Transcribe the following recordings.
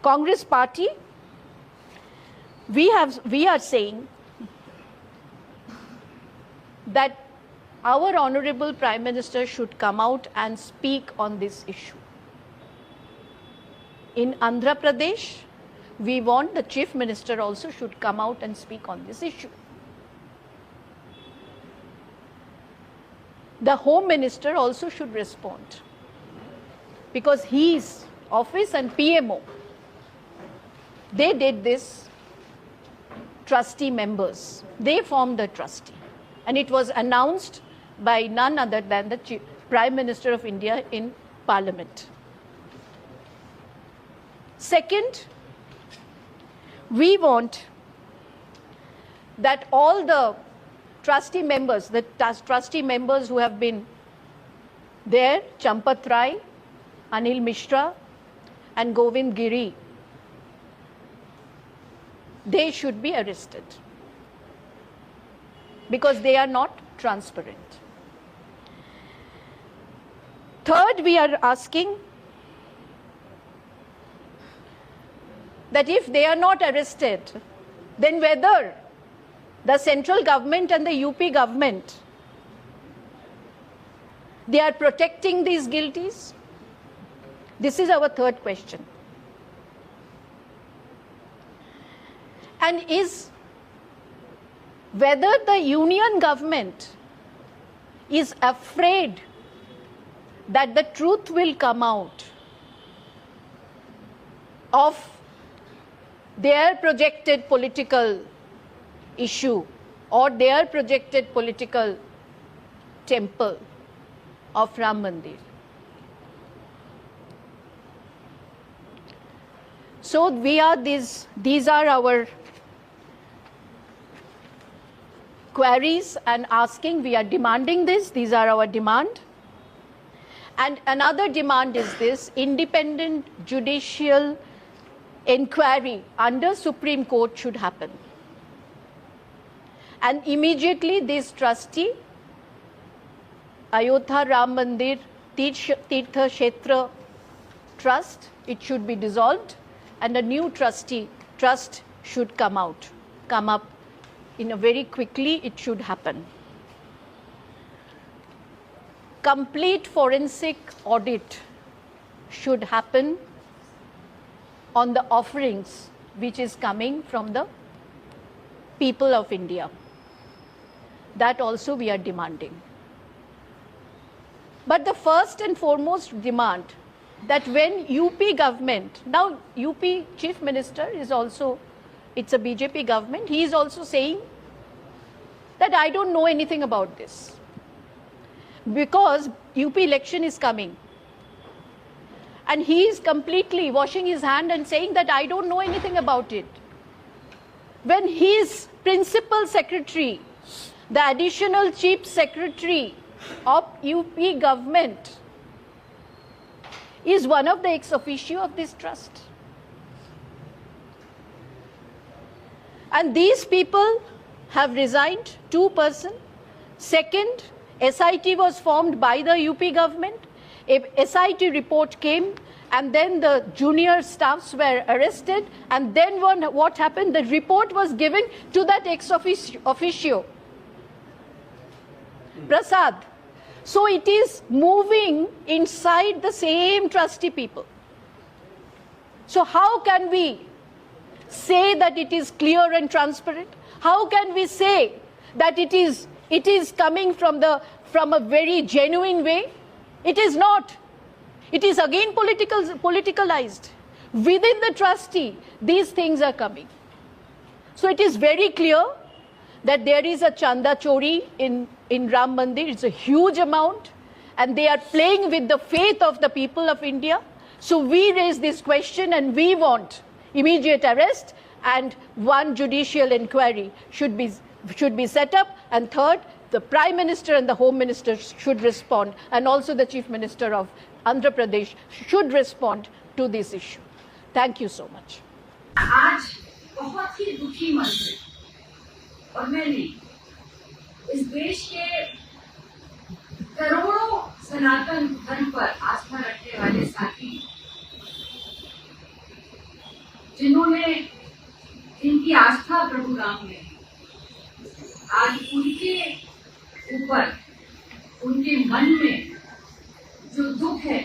Congress party, we are saying that our Honorable Prime Minister should come out and speak on this issue. In Andhra Pradesh, we want the Chief Minister also should come out and speak on this issue. The Home Minister also should respond, because his office and PMO, they did this trustee members. They formed the trustee, and it was announced by none other than the Prime Minister of India in Parliament. Second, we want that all the trustee members, who have been there, Champat Rai, Anil Mishra and Govind Giri, they should be arrested because they are not transparent. Third, we are asking that if they are not arrested, then whether the central government and the UP government, they are protecting these guilties. This is our third question. And is whether the union government is afraid that the truth will come out of their projected political issue or their projected political temple of Ram Mandir. So these are our queries and asking, we are demanding this, these are our demand. And another demand is this: independent judicial inquiry under Supreme Court should happen. And immediately this trustee, Ayodhya Ram Mandir Tirtha Kshetra Trust, it should be dissolved and a new trust should come up in a very quickly, it should happen. Complete forensic audit should happen on the offerings which is coming from the people of India. That also we are demanding. But the first and foremost demand that when UP government, now UP Chief Minister is also, it's a BJP government, he is also saying that I don't know anything about this because UP election is coming. And he is completely washing his hand and saying that I don't know anything about it. When his principal secretary, the additional chief secretary of UP government, is one of the ex officio of this trust. And these people have resigned, 2 persons. Second, SIT was formed by the UP government. A SIT report came, and then the junior staffs were arrested, and then what happened? The report was given to that ex officio, Prasad. So it is moving inside the same trustee people. So how can we say that it is clear and transparent? How can we say that it is coming from a very genuine way? It is not. It is again politicalized. Within the trustee, these things are coming. So it is very clear that there is a chanda chori in Ram Mandir. It's a huge amount, and they are playing with the faith of the people of India. So we raise this question, and we want immediate arrest, and one judicial inquiry should be set up. And third, the Prime Minister and the Home Minister should respond, and also the Chief Minister of Andhra Pradesh should respond to this issue. Thank you so much. आज बहुत ही दुखी मन से, और मैं नहीं, इस देश के करोड़ों सनातन धर्म पर आस्था रखने वाले साथी जिन्होंने इनकी आस्था प्रभु राम में, आज उनके ऊपर, उनके मन में जो दुख है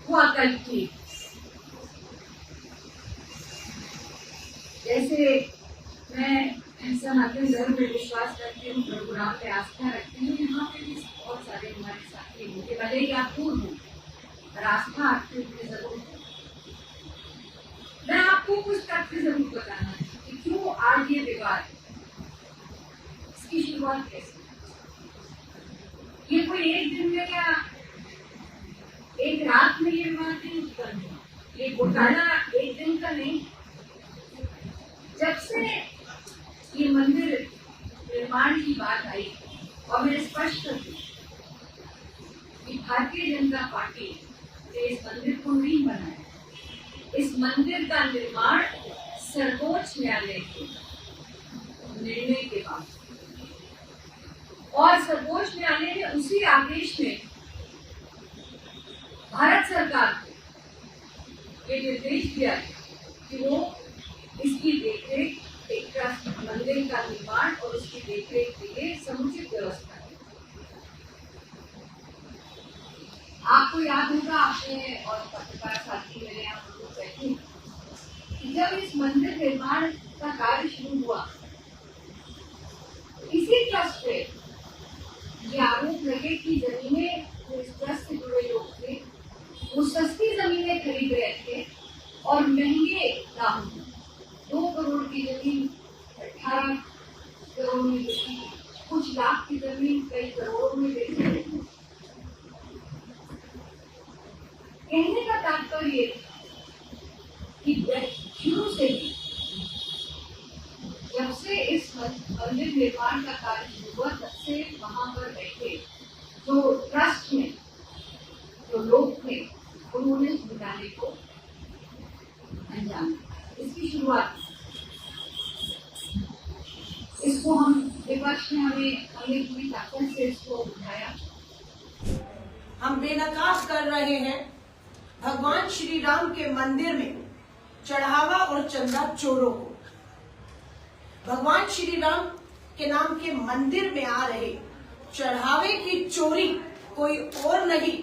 वो अकल थी। जैसे मैं सनातन धर्म में विश्वास करती हूँ, प्रभु राम पे आस्था रखती हूँ, यहाँ पे भी बहुत सारे हमारे साथी होंगे, भले ही आप दूर हो, पर आस्था आपके ऊपर जरूर है। मैं आपको कुछ तथ्य जरूर बताना कि क्यों आज ये विवाद, इसकी शुरुआत कैसे, ये कोई एक दिन में या एक रात में ये विवाद नहीं उत्पन्न हुआ, ये घोटाला एक दिन का नहीं। जब से ये मंदिर निर्माण की बात आई और मैं स्पष्ट थी कि भारतीय जनता पार्टी ने इस मंदिर को नहीं बनाया, इस मंदिर का निर्माण सर्वोच्च न्यायालय के निर्णय के बाद, और सर्वोच्च न्यायालय ने उसी आदेश में भारत सरकार को ये निर्देश दिया कि वो इसकी देखरेख, एक ट्रस्ट मंदिर का निर्माण और उसकी देखरेख के लिए समुचित व्यवस्था है। आपको याद होगा, आपने और पत्रकार साथी मेरे यहाँ बैठे कि जब इस मंदिर निर्माण का कार्य शुरू हुआ, इसी ट्रस्ट पे ये आरोप लगे कि जमीनें जो इस ट्रस्ट से जुड़े लोग थे वो सस्ती जमीनें खरीद रहे थे और महंगे दाम, 2 करोड़ की जमीन 18 करोड़ में बेची, कुछ लाख की जमीन कई करोड़ों में बेच रहे थे। कहने का तात्पर्य कि शुरू से ही, जब से इस मंदिर निर्माण का कार्य शुरू हुआ, तब से वहां पर बैठे जो ट्रस्ट में जो लोग थे उन्होंने घोटाले को अंजाम दिया। इसकी शुरुआत, इसको हम विपक्ष ने हमें पूरी ताकत से इसको उठाया। हम बेनकाब कर रहे हैं भगवान श्री राम के मंदिर में चढ़ावा और चंदा चोरों को। भगवान श्री राम के नाम के मंदिर में आ रहे चढ़ावे की चोरी कोई और नहीं,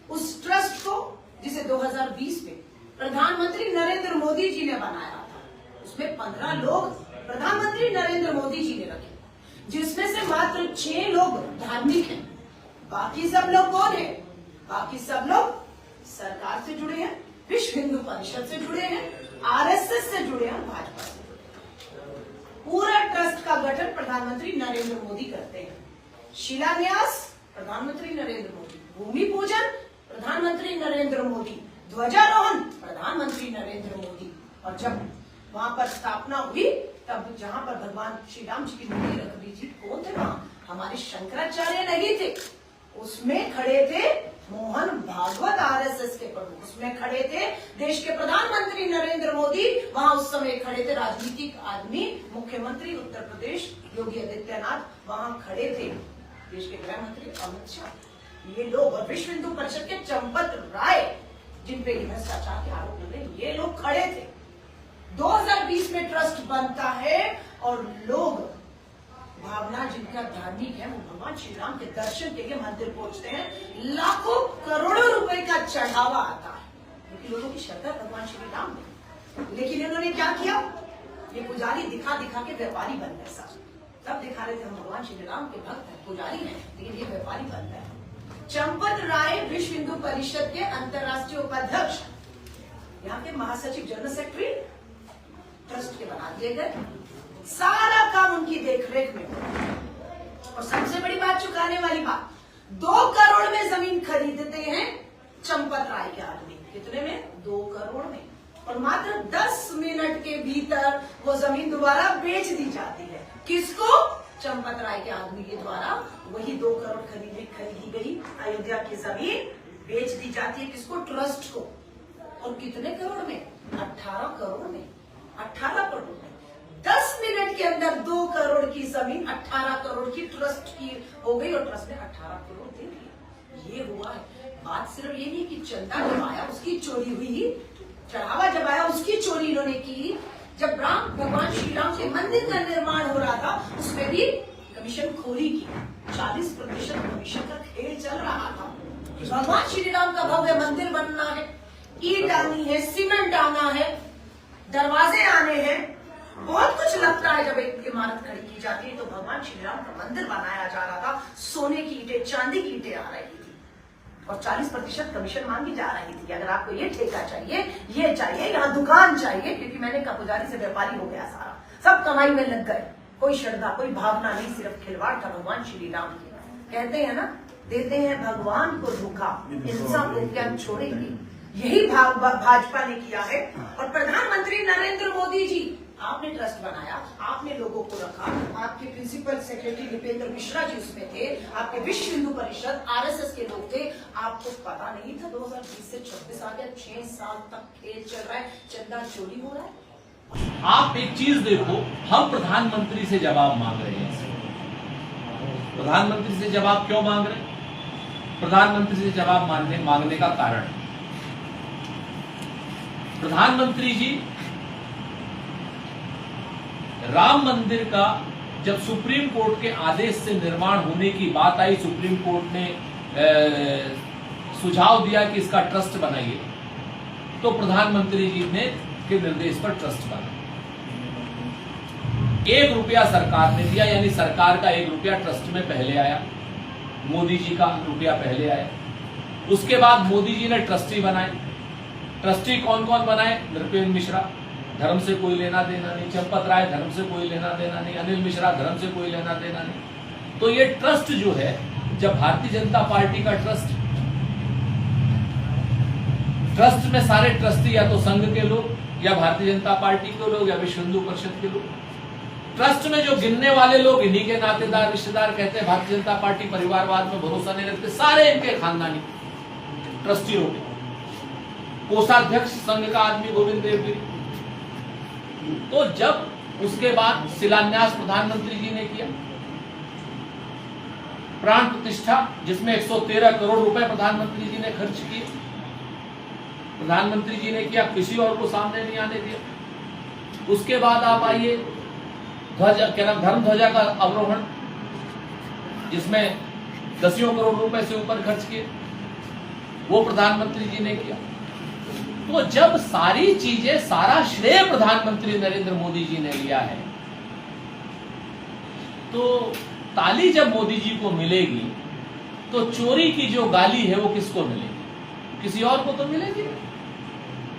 उस ट्रस्ट को जिसे 2020 में प्रधानमंत्री नरेंद्र मोदी जी ने बनाया था, उसमें 15 लोग प्रधानमंत्री नरेंद्र मोदी जी ने रखे, जिसमें से मात्र 6 लोग धार्मिक हैं। बाकी सब लोग कौन है? बाकी सब लोग सरकार से जुड़े हैं, विश्व हिंदू परिषद से जुड़े हैं, आरएसएस से जुड़े हैं, भाजपा से जुड़े हैं। पूरा ट्रस्ट का गठन प्रधानमंत्री नरेंद्र मोदी करते हैं। शिलान्यास प्रधानमंत्री नरेंद्र मोदी, भूमि पूजन प्रधानमंत्री नरेंद्र मोदी, ध्वजारोहण प्रधानमंत्री नरेंद्र मोदी। और जब वहां पर स्थापना हुई, तब जहां पर भगवान श्री राम जी की मूर्ति रख दी थी, कौन थे वहां? हमारे शंकराचार्य नहीं थे, उसमें खड़े थे मोहन भागवत आरएसएस के प्रमुख, उसमें खड़े थे देश के प्रधानमंत्री नरेंद्र मोदी, वहां उस समय खड़े थे राजनीतिक आदमी, मुख्यमंत्री उत्तर प्रदेश योगी आदित्यनाथ, वहां खड़े थे देश के गृह मंत्री अमित शाह, ये लोग, और विश्व हिंदू परिषद के चंपत राय, जिन पे भ्रष्टाचार के आरोप लगे, ये लोग खड़े थे। 2020 में ट्रस्ट बनता है और लोग, भावना जिनका धार्मिक है, वो भगवान श्री राम के दर्शन के लिए मंदिर पहुंचते हैं, लाखों करोड़ों रुपए का चढ़ावा आता है, क्योंकि लोगों की श्रद्धा भगवान श्री राम में। लेकिन इन्होंने क्या किया? ये पुजारी दिखा दिखा के व्यापारी बन गए। सब दिखा रहे थे हम भगवान श्री राम के भक्त हैं, पुजारी हैं, लेकिन ये व्यापारी बन गए। चंपत राय विश्व हिंदू परिषद के अंतर्राष्ट्रीय उपाध्यक्ष, यहाँ के महासचिव, जनरल सेक्रेटरी ट्रस्ट के बना दिए गए, सारा काम उनकी देखरेख में। और सबसे बड़ी बात, चुकाने वाली बात, 2 करोड़ में जमीन खरीदते हैं चंपत राय के आदमी। कितने में? 2 करोड़ में। और मात्र 10 मिनट के भीतर वो जमीन दोबारा बेच दी जाती है। किसको? चंपत राय के आदमी के द्वारा वही 2 करोड़ खरीदी गई अयोध्या की जमीन बेच दी जाती है। किसको? ट्रस्ट को। और कितने करोड़ में? 18 करोड़ में। 18 करोड़ में 10 मिनट के अंदर 2 करोड़ की जमीन 18 करोड़ की ट्रस्ट की हो गई, और ट्रस्ट ने 18 करोड़ दे दिए। ये हुआ है। बात सिर्फ ये नहीं कि चंदा जो आया उसकी चोरी हुई, चढ़ा मंदिर का निर्माण हो रहा था उसमें भी कमीशन खोरी की 40% कमीशन का खेल चल रहा था। भगवान श्री राम का भव्य मंदिर बनना है, ईंट आनी है, सीमेंट आना है, दरवाजे आने हैं, बहुत कुछ लगता है। जब एक इमारत खड़ी की जाती है तो भगवान श्री राम का मंदिर बनाया जा रहा था, सोने की ईंटें, चांदी की ईंटें आ रही थी और 40% कमीशन मांगी जा रही थी कि अगर आपको ये ठेका चाहिए, ये चाहिए, यहाँ दुकान चाहिए, क्योंकि मैंने कहा पुजारी से व्यापारी हो गया सारा, सब कमाई में लग गए, कोई श्रद्धा कोई भावना नहीं, सिर्फ खिलवाड़ था भगवान श्री राम की। कहते हैं ना, देते हैं भगवान को धोखा, इंसान को क्या छोड़ेंगे। यही भाजपा ने किया है। और प्रधानमंत्री नरेंद्र मोदी जी, आपने ट्रस्ट बनाया, आपने लोगों को रखा, आपके प्रिंसिपल सेक्रेटरी दीपेंद्र मिश्रा जी उसमें थे, आपके विश्व हिंदू परिषद आरएसएस के लोग थे। आपको पता नहीं था 2020 से 26 आ गया, 6 साल तक खेल चल रहा है, चंदा चोरी हो रहा है। आप एक चीज देखो, हम प्रधानमंत्री से जवाब मांग रहे हैं। प्रधानमंत्री से जवाब क्यों मांग रहे हैं? प्रधानमंत्री से जवाब मांगने का कारण, प्रधानमंत्री जी राम मंदिर का जब सुप्रीम कोर्ट के आदेश से निर्माण होने की बात आई, सुप्रीम कोर्ट ने सुझाव दिया कि इसका ट्रस्ट बनाइए, तो प्रधानमंत्री जी ने के निर्देश पर ट्रस्ट बना। 1 रुपया सरकार ने दिया, यानी सरकार का 1 रुपया ट्रस्ट में पहले आया, मोदी जी का रुपया पहले आया। उसके बाद मोदी जी ने ट्रस्टी बनाए। ट्रस्टी कौन कौन बनाए? नृपेंद्र मिश्रा, धर्म से कोई लेना देना नहीं, चंपत राय, धर्म से कोई लेना देना नहीं, अनिल मिश्रा, धर्म से कोई लेना देना नहीं। तो ये ट्रस्ट जो है, जब भारतीय जनता पार्टी का ट्रस्ट में सारे ट्रस्टी या तो संघ के लोग या भारतीय जनता पार्टी के लोग या विश्व हिंदू परिषद के लोग, ट्रस्ट में जो गिनने वाले लोग इन्हीं के नातेदार रिश्तेदार, कहते हैं भारतीय जनता पार्टी परिवारवाद में भरोसा नहीं रखते, सारे इनके खानदानी ट्रस्टी हो गए। कोषाध्यक्ष संघ का आदमी गोविंद देवगिरी। तो जब उसके बाद शिलान्यास प्रधानमंत्री जी ने किया, प्राण प्रतिष्ठा जिसमें 113 करोड़ रुपए प्रधानमंत्री जी ने खर्च किए, प्रधानमंत्री जी ने किया, किसी और को सामने नहीं आने दिया। उसके बाद आप आइए धर्म ध्वजा का अवरोहण, जिसमें 10 करोड़ रुपए से ऊपर खर्च किए, वो प्रधानमंत्री जी ने किया। तो जब सारी चीजें, सारा श्रेय प्रधानमंत्री नरेंद्र मोदी जी ने लिया है, तो ताली जब मोदी जी को मिलेगी तो चोरी की जो गाली है वो किसको मिलेगी? किसी और को तो मिलेगी।